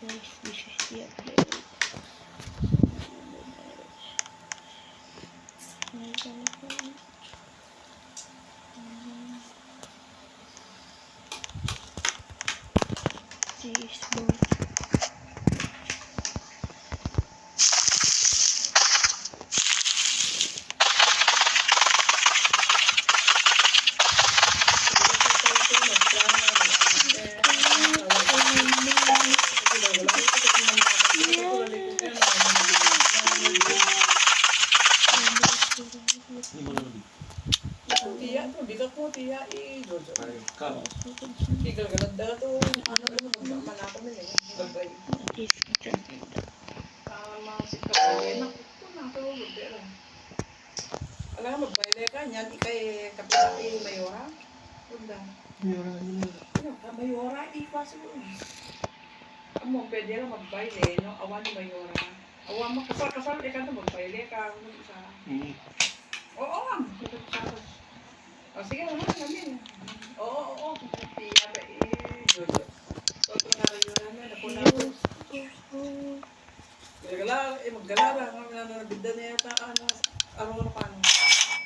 guys, this is the update. Facebook. Tiya, ito, bigat mo, tiya, Jojo. Tigal galanda to, ano, manako na yun, gabay. Tama, si Kapay, naku, natulog, pero. Alam nga, magbayle ka, niyan, ikay kapitaki, mayora. Tunda. Mayora, ipas mo. Amo, pwede lang magbayle, no? Awan ni mayora. Awan mo, kasal, ikaw na magbayle ka, ano isa. Oo, ma'am. O, sige naman, namin. Oo. Tiya ba, Jojo. Toto na rin yun namin, napunapos. Maggalara, ang nanabigda niya yata, ano, paano.